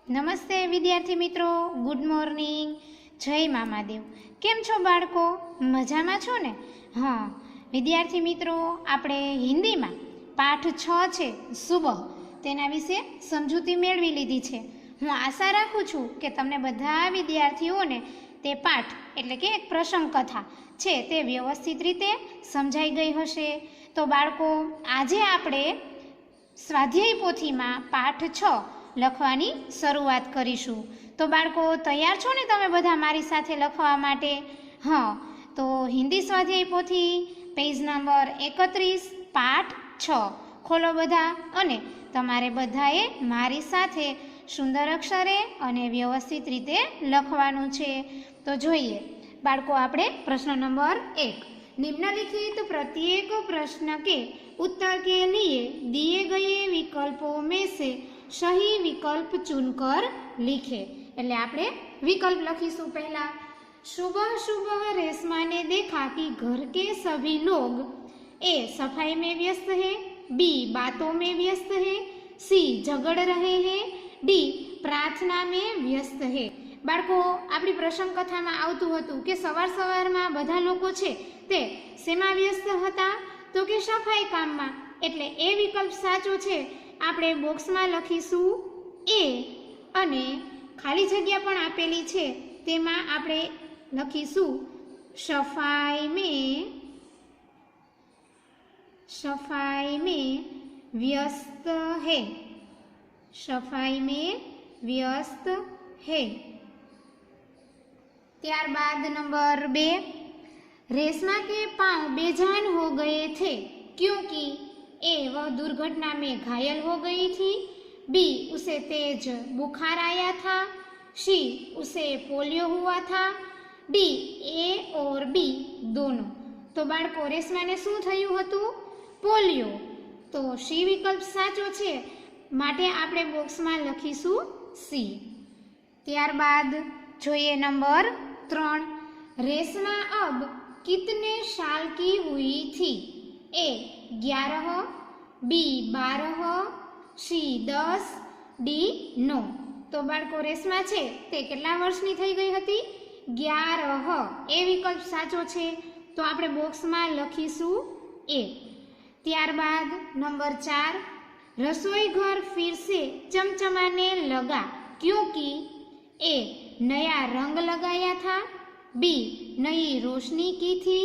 નમસ્તે વિદ્યાર્થી મિત્રો, ગુડ મોર્નિંગ, જય મામાદેવ. કેમ છો બાળકો? મજામાં છો ને? હા વિદ્યાર્થી મિત્રો, આપણે હિન્દીમાં પાઠ 6 છે સુબહ, તેના વિશે સમજૂતી મેળવી લીધી છે. હું આશા રાખું છું કે તમને બધા વિદ્યાર્થીઓને તે પાઠ એટલે કે એક પ્રસંગ કથા છે તે વ્યવસ્થિત રીતે સમજાઈ ગઈ હશે. તો બાળકો, આજે આપણે સ્વાધ્યાય પોથીમાં પાઠ 6 લખવાની શરૂઆત કરીશું. તો બાળકો, તૈયાર છો ને તમે બધા મારી સાથે લખવા માટે? હા, તો હિન્દી સ્વાધ્યાય પોથી પેજ નંબર 31 પાઠ 6 ખોલો બધા, અને તમારે બધાએ મારી સાથે સુંદર અક્ષરે અને વ્યવસ્થિત રીતે લખવાનું છે. તો જોઈએ બાળકો, આપણે પ્રશ્ન નંબર 1, निम्नलिखित प्रत्येक प्रश्न के उत्तर के लिए दिए गए विकल्पों में से सही विकल्प चुनकर लिखे. એટલે આપણે વિકલ્પ લખીશું. પહેલા, सुबह सुबह रेशमा ने देखा कि घर के सभी लोग ए सफाई में व्यस्त है, बी बातों में व्यस्त है, सी झगड़ रहे हैं, डी प्रार्थना में व्यस्त है. બાળકો, આપણી પ્રસંગ કથામાં આવતું હતું કે સવારમાં બધા લોકો છે તે શેમાં વ્યસ્ત હતા? તો કે સફાઈ કામમાં. એટલે એ વિકલ્પ સાચો છે. આપણે બોક્સમાં લખીશું એ, અને ખાલી જગ્યા પણ આપેલી છે તેમાં આપણે લખીશું સફાઈ में व्यस्त है, सफाई में व्यस्त है. ત્યારબાદ नंबर 2, रेशमा के पांव बेजान हो गए थे क्योंकि ए वह दुर्घटना में घायल हो गई थी, बी उसे तेज बुखार आया था, सी उसे पोलियो हुआ था, डी ए और बी दोनों. तो बाळको, રેશમાને શું થયું હતું? પોલિયો. તો સી વિકલ્પ સાચો છે, માટે આપણે બોક્સમાં લખીશું સી. ત્યારબાદ જોઈએ નંબર 3, रेशमा अब कितने साल की हुई थी? ए 11, बी 12, સી 10, ડી 9. તો બાળકો, રેશમા છે તે કેટલા વર્ષની થઈ ગઈ હતી? 11. એ વિકલ્પ સાચો છે, તો આપણે બોક્સમાં લખીશું એ. ત્યારબાદ નંબર 4, रसोई घर फिर से चमचमाने लगा क्योंकि ए नया रंग लगाया था, बी नई रोशनी की थी,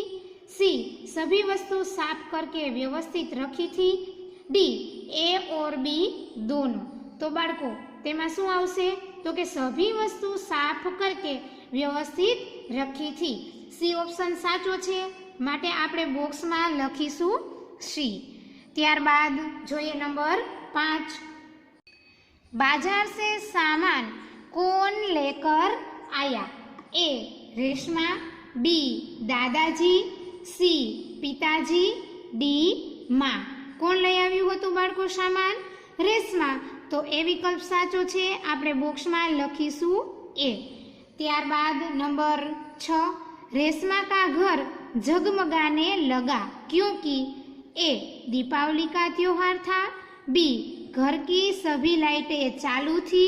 सी सभी वस्तु साफ करके व्यवस्थित रखी थी, डी ए और बी दोनों. तो बाळको, તેમાં શું આવશે? તો કે સભી વસ્તુ સાફ કરકે વ્યવસ્થિત રખી થી. સી ઓપ્શન સાચો છે, માટે આપણે બોક્સમાં લખીશું સી. ત્યારબાદ જોઈએ નંબર 5, बाजार से सामान कौन लेकर आया? ए रेशमा, बी दादाजी, સી પિતાજી, ડી માં. કોણ લઈ આવ્યું હતું બાળકો સામાન? રેશમા. તો એ વિકલ્પ સાચો છે, આપણે બોક્સમાં લખીશું એ. ત્યારબાદ નંબર 6, रेशमा का घर जगमगाने लगा क्योंकि ए दीपावली का त्योहार था, बी घर की सभी लाइटें चालू थी,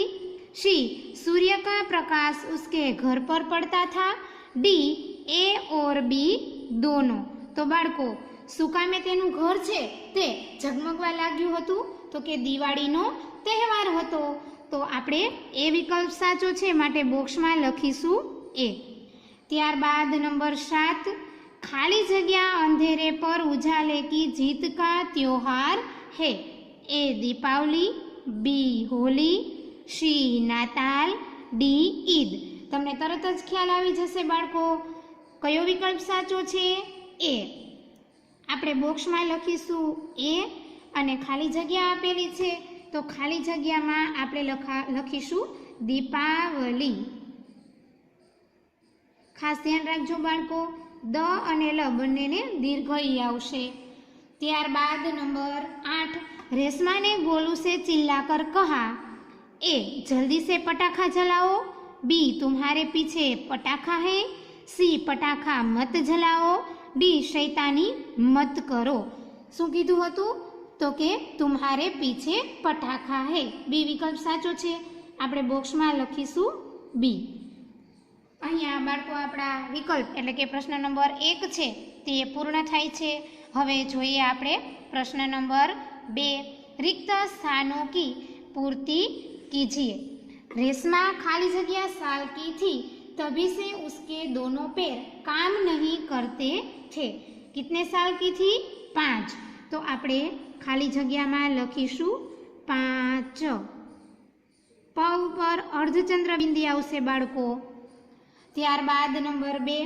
सी सूर्य का प्रकाश उसके घर पर पड़ता था, डी ए और बी दोनों. તો બાળકો, શું કામે તેનું ઘર છે તે ઝગમગવા લાગ્યું હતું? તો કે દિવાળીનો તહેવાર હતો. તો આપણે એ વિકલ્પ સાચો છે, માટે બોક્સમાં લખીશું એ. ત્યારબાદ નંબર 7, खाली जगह अंधेरे पर उजाले की जीत का त्योहार है. ए दीपावली, बी होली, સી નાતાલ, ડી ઈદ. તમને તરત જ ખ્યાલ આવી જશે બાળકો કયો વિકલ્પ સાચો છે? એ. આપણે બોક્સમાં લખીશું એ, અને ખાલી જગ્યા આપેલી છે તો ખાલી જગ્યામાં આપણે લખીશું દીપાવલી. ખાસ ધ્યાન રાખજો બાળકો, દ અને લ બંનેને દીર્ઘ ઈ આવશે. ત્યારબાદ નંબર 8, रेशमा ने गोलू से चिल्लाकर कहा, ए जल्दी से पटाखा जलाओ, बी तुम्हारे पीछे पटाखा है, सी पटाखा मत जलाओ, डी शैतानी मत करो. શું કીધું હતું? તો કે तुम्हारे पीछे पटाखा है. બી વિકલ્પ સાચો છે, આપણે બોક્સમાં લખીશું બી. અહીંયા બાળકો આપણા વિકલ્પ એટલે કે પ્રશ્ન નંબર 1 છે તે પૂર્ણ થાય છે. હવે જોઈએ આપણે પ્રશ્ન નંબર 2, रिक्त स्थानों की पूर्ति कीजिए. रेशमा खाली जगह साल की थी तभी से उसके दोनों पैर काम नहीं करते थे. कितने साल की थी? 5. तो આપણે ખાલી જગ્યામાં લખીશું 5. પ ઉપર અર્ધચંદ્ર બિંદી આવશે બાળકો. ત્યારબાદ નંબર 2,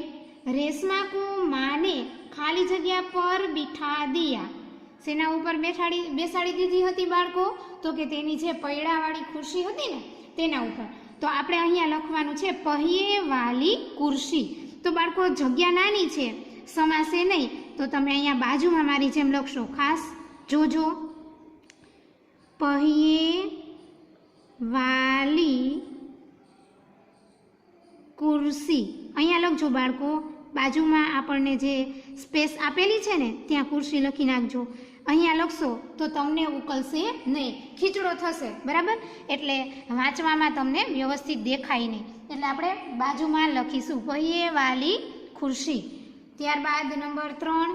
रेशमा को माँ ने खाली जगह पर बिठा दिया. सेना ऊपर बेसाड़ी दीधी हती बाळको? तो के तेनी जे पૈડાવાળી ખુરશી હતી ને તેના ઉપર. તો આપણે અહીંયા લખવાનું છે पहिए वाली कुर्सी. તો બાળકો જગ્યા નાની છે, સમાસે નહીં, તો તમે અહીંયા બાજુમાં મારી જેમ લખશો. ખાસ જોજો, पहिए वाली कुर्सी અહીંયા લખજો બાળકો. બાજુમાં આપણને જે સ્પેસ આપેલી છે ને ત્યાં ખુરશી લખી નાખજો. અહીંયા લખશો તો તમને ઉકલશે નહીં, ખીચડો થશે, બરાબર? એટલે વાંચવામાં તમને વ્યવસ્થિત દેખાય નહીં, એટલે આપણે બાજુમાં લખીશું पहिए वाली कुर्सी. ત્યારબાદ નંબર 3,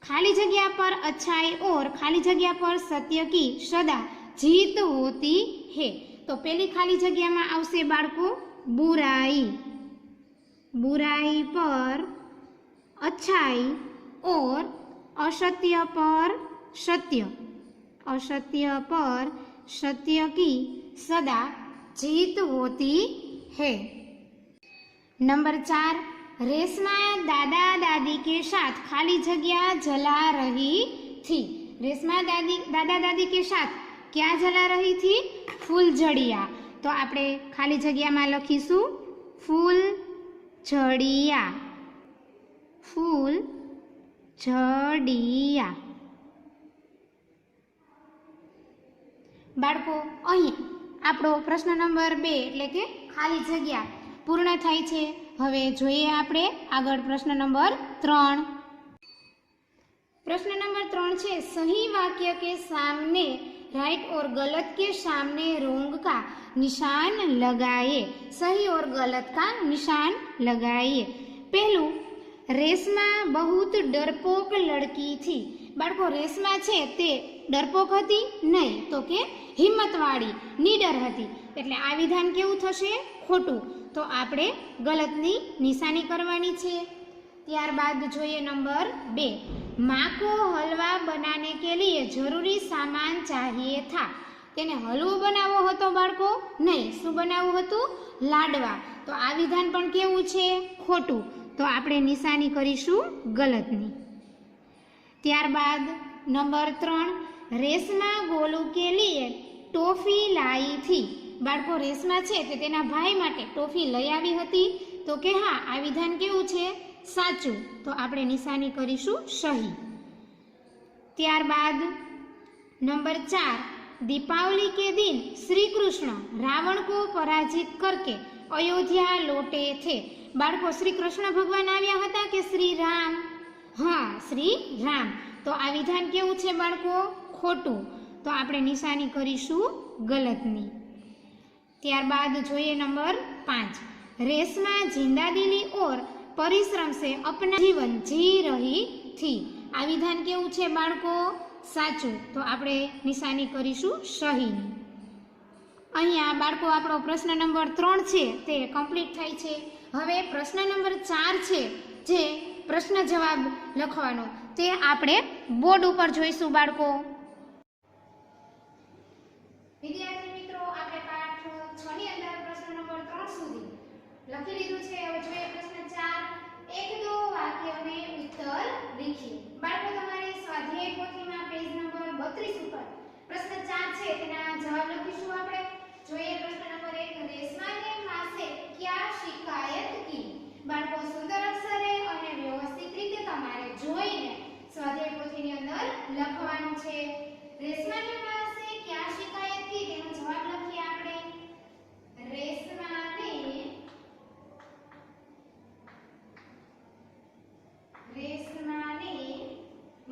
खाली जगह पर अच्छाई और खाली जगह पर सत्य की सदा जीत होती है. तो पहली खाली जगह में आवशे बाळको बुराई. बुराई पर अच्छाई और असत्य पर सत्य. असत्य पर सत्य की सदा जीत होती है. नंबर 4, रेशमा दादा दादी के साथ खाली जगह जला रही थी. रेशमा दादा दादी के साथ क्या जला रही थी? फूलझड़िया. तो આપણે ખાલી જગ્યામાં લખીશું फूलझड़िया. फूलझड़िया. બાળકો અહીં આપણો પ્રશ્ન નંબર 2 એટલે કે ખાલી જગ્યા પૂર્ણ થાય છે. હવે જોઈએ આપણે આગળ પ્રશ્ન નંબર 3. प्रश्न नंबर 3 છે सही वाक्य के सामने राइट और गलत के सामने रोंग का निशान लगाइए. सही और गलत का निशान लगाइए. पहलू, रेशमा बहुत डरपोक लड़की थी. बाळको रेशमा छे ते डरपोक हती नहीं, तो के हिम्मतवाड़ी निडर हती. એટલે આ વિધાન કેવું થશે? ખોટું. તો આપણે ગલતની નિશાની કરવાની છે. ત્યારબાદ જોઈએ નંબર 2, माँ को हलवा बनाने के लिए जरूरी सामान चाहिए था. તેને હલવો બનાવવો હતો બાળકો? નહીં. શું બનાવવું હતું? લાડવા. તો આ વિધાન પણ કેવું છે? ખોટું. તો આપણે નિશાની કરીશું ગલતની. ત્યારબાદ નંબર 3, રેશમા गोलू के लिए टॉफी लाई थी. બાળકો રેશમા છે તે તેના ભાઈ માટે ટોફી લઈ આવી હતી. તો કે હા, આ વિધાન કેવું છે? સાચું. તો આપણે નિશાની કરીશું સહી. ત્યારબાદ नंबर 4, दीपावली के दिन श्री कृष्ण रावण को पराजित करके अयोध्या लौटे थे. बाळको श्री कृष्ण भगवान आव्या हता के श्री राम? हाँ, श्री राम. तो आ विधान केवुं छे बाळको? खोटું. तो આપણે નિશાની કરીશું ગલતની. ત્યારબાદ જોઈએ નંબર 5, रेशमा जिंदादिली और परिश्रम से अपना जीवन जी रही थी. आ विधान केवुं छे बाळको? साचું. तो આપણે નિશાની કરીશું સહીની. અહીંયા બાળકો આપણો પ્રશ્ન નંબર 3 છે તે કમ્પ્લીટ થાય છે. હવે પ્રશ્ન નંબર 4 છે જે પ્રશ્ન જવાબ લખવાનો તે આપણે બોર્ડ ઉપર જોઈશું બાળકો. વિદ્યાર્થી મિત્રો, આપણે પાઠ 6 ની અંદર પ્રશ્ન નંબર 3 સુધી લખી લીધું છે. હવે જોઈએ પ્રશ્ન 4, એક દો વાક્ય में उत्तर लिखिए. બાળકો તમારે સ્વાધ્યાય પોથીમાં પેજ નંબર 32 ઉપર પ્રશ્ન 4 છે તેના જવાબ લખીશું આપણે. જોઈએ પ્રશ્ન નંબર 1, રેશમા ने मां से क्या शिकायत की. બાળકો સુંદર અક્ષરે અને વ્યવસ્થિત રીતે તમારે જોઈને સ્વાધ્યાય પોથીની અંદર લખવાનું છે. રેશમા ने मां से क्या शिकायत की તેનો જવાબ લખીએ આપણે. રેશમા ने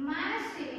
मां से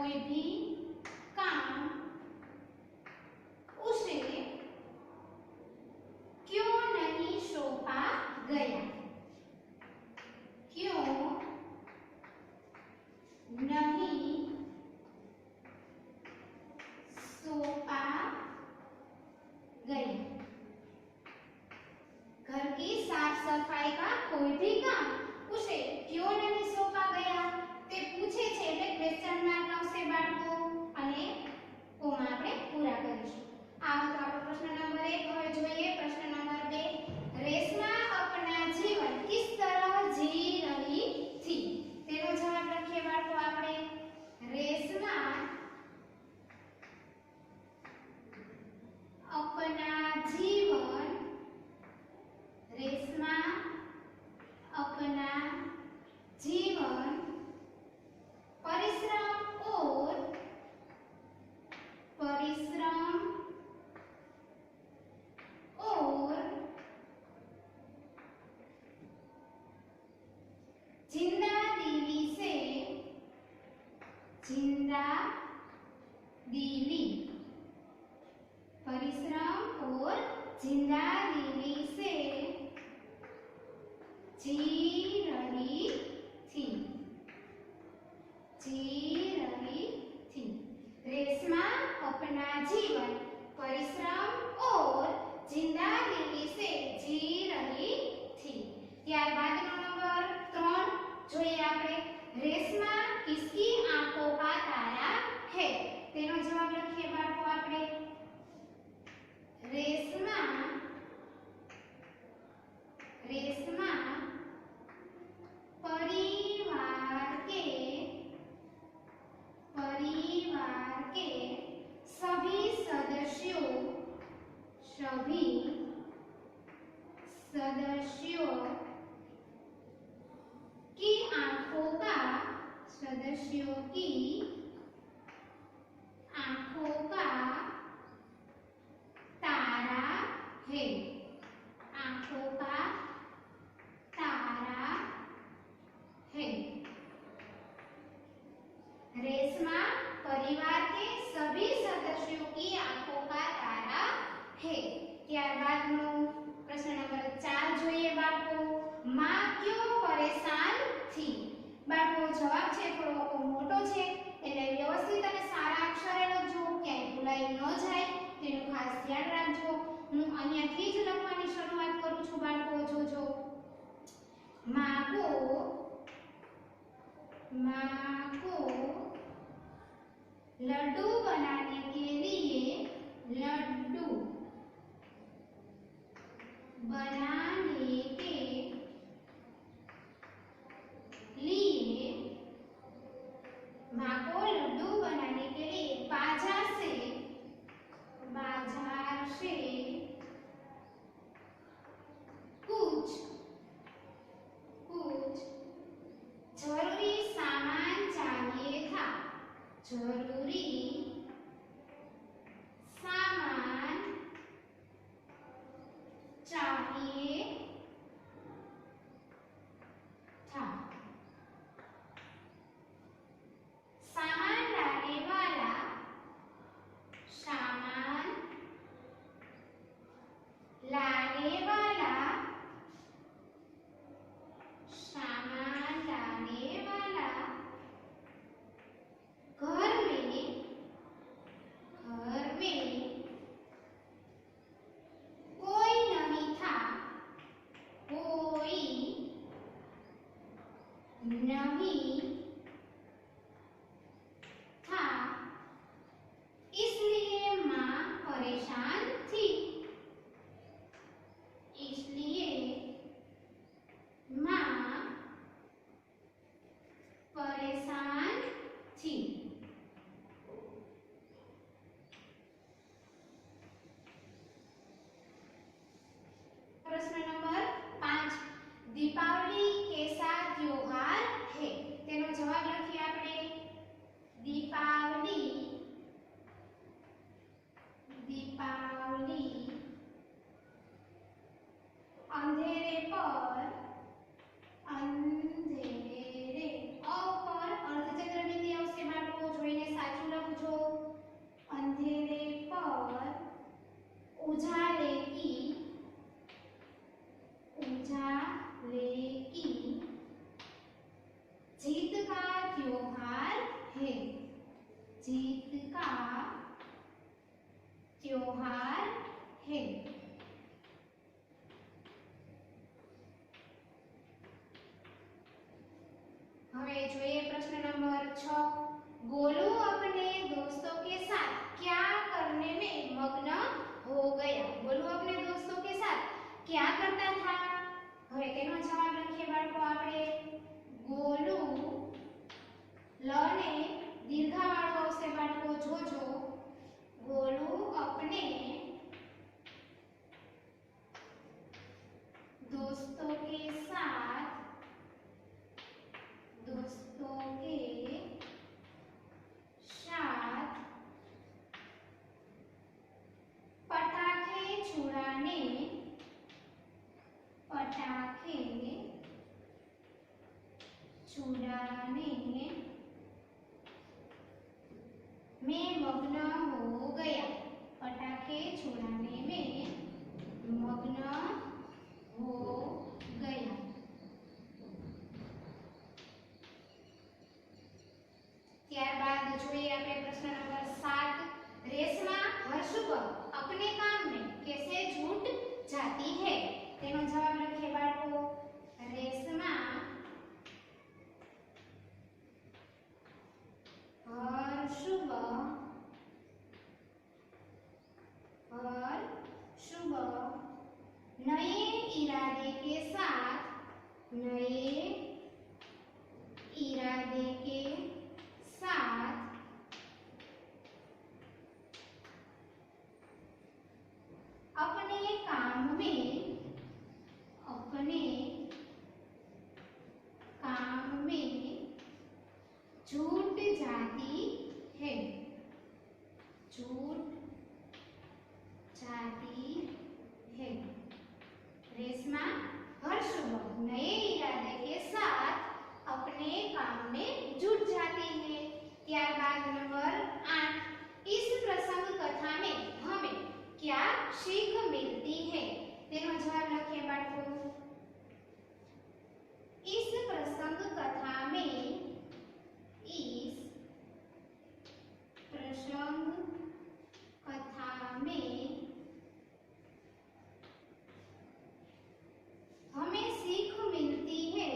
कोई भी काम उसे क्यों नहीं सौंपा गया, क्यों नहीं सौंपा गया। घर की साफ सफाई का कोई भी काम उसे क्यों नहीं सौंपा गया તે પૂછે છે એટલે ક્વેશ્ચન માર્ક આવશે બાળકો અને કોમા આપણે પૂરા કરીશું। આ હતો આપણો પ્રશ્ન નંબર 1। હવે જોઈએ પ્રશ્ન નંબર 2। રેશમા अपना जीवन किस तरह जी रही थी। તેનો જવાબ લખીએ બાળકો આપણે। રેશમા अपना जीवन, रेशमा अपना जीवन परिश्रम और जिंदादिली से, जिंदादिली, परिश्रम और जिंदादिली से जी रही थी, जी रही थी। रेशमा अपना जीवन परिश्रम और जिंदादिली से जी रही थी। ત્યારબાદનો નંબર 3 જોઈએ આપણે। રેશમા किसकी आंखों का तारा है। તેનો જવાબ લખીએ બાળકો આપણે। रेशमा परिवार के सभी सदस्यों की आंखों का तारा है, आंखों का तारा है। रेशमा परिवार के सभी सदस्यों की आंखों का तारा है। ત્યારબાદનો પ્રશ્ન નંબર 4 જોઈએ બાળકો। मां क्यों परेशान थी। બાળકો જવાબ છે થોડો મોટો છે એટલે વ્યવસ્થિત અને સારા અક્ષરે લખજો, ક્યાંય ભૂલાઈ ન જાય તેનું ખાસ ધ્યાન રાખજો। હું અહીંયાથી જ લખવાની શરૂઆત કરું છું બાળકો, જોજો। मां को लड्डू बनाने के लिए, लड्डू बनाने के लिए, मां को लड्डू बनाने के लिए बाजार से कुछ जरूरी सामान चाहिए था, जरूरी सामान चाहिए था। सामान लाने वाला, सामान लाने वाला, सामान लाने वाला घर में कोई नहीं था, कोई नहीं था, इसलिए मां परेशान थी, इसलिए मां परेशान थी। प्रश्न नंबर 5। दीपावली कैसा त्योहार है। તેનો જવાબ લખીએ આપણે। दीपावली अंधेरे पर, अंधेरे पर अर्धचंद्र बिंदी આવશે બાળકો। का त्योहार है। जीत का त्योहार है। હવે જોઈએ પ્રશ્ન નંબર 6। गोलू अपने दोस्तों के साथ क्या करने में मग्न हो गया। गोलू अपने दोस्तों के साथ क्या करता था। હવે તેનો જવાબ લખીએ બાળકો આપણે। गोलू ल ने दीर्घावाળો આવશે બાળકો જોજો। गोलू अपने दोस्तों के साथ पटाखे छुड़ाने में मग्न हो गया। पटाखे छुड़ाने में मग्न हो गया। ત્યારબાદ જોઈએ આપણે પ્રશ્ન નંબર 7। रेशमा हर सुबह अपने काम में कैसे छूट जाती है। તેનો જવાબ લખીએ બાળકો। रेशमा हर सुबह नए इरादे के साथ अपने काम में छूट जाती है। रेशमा हर सुबह नए इरादे के साथ अपने काम में जुट जाती है। त्यारबाद नंबर 8। इस प्रसंग कथा में हमें क्या सीख मिलती है। तेनो जवाब लखिए बाळको। इस प्रसंग कथा में हमें सीख मिलती है।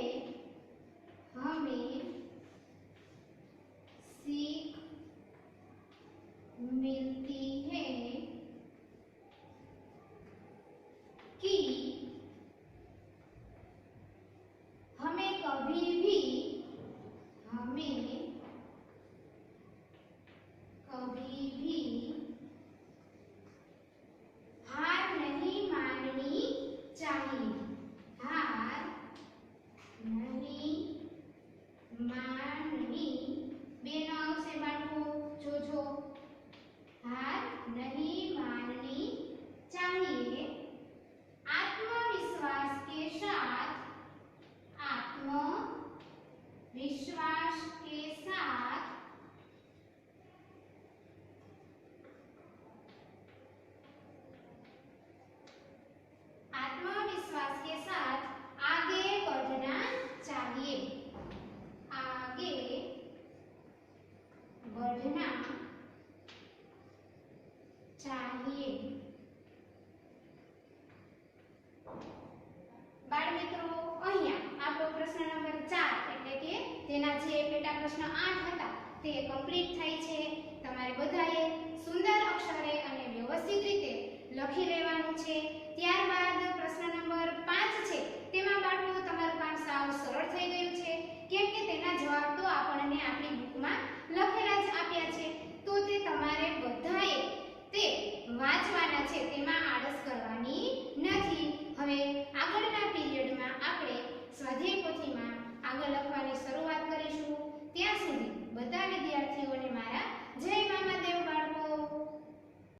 कि हमें कभी भी हार नहीं माननी चाहिए। हार नहीं माननी बेनो आवशे बाळको जोजो। हार नहीं माननी चाहिए। आत्मविश्वास के साथ आत्मविश्वास के साथ आगे बढ़ना चाहिए। आगे बढ़ना चाहिए। बाळ मित्रों અહીંયા આપણો પ્રશ્ન નંબર 4 એટલે કે તેના જે પેટા પ્રશ્ન 8 હતા તે કમ્પ્લીટ થઈ છે। તમારે બધાએ સુંદર અક્ષરે અને વ્યવસ્થિત રીતે લખી લેવાનું છે। ત્યારબાદ પ્રશ્ન નંબર 5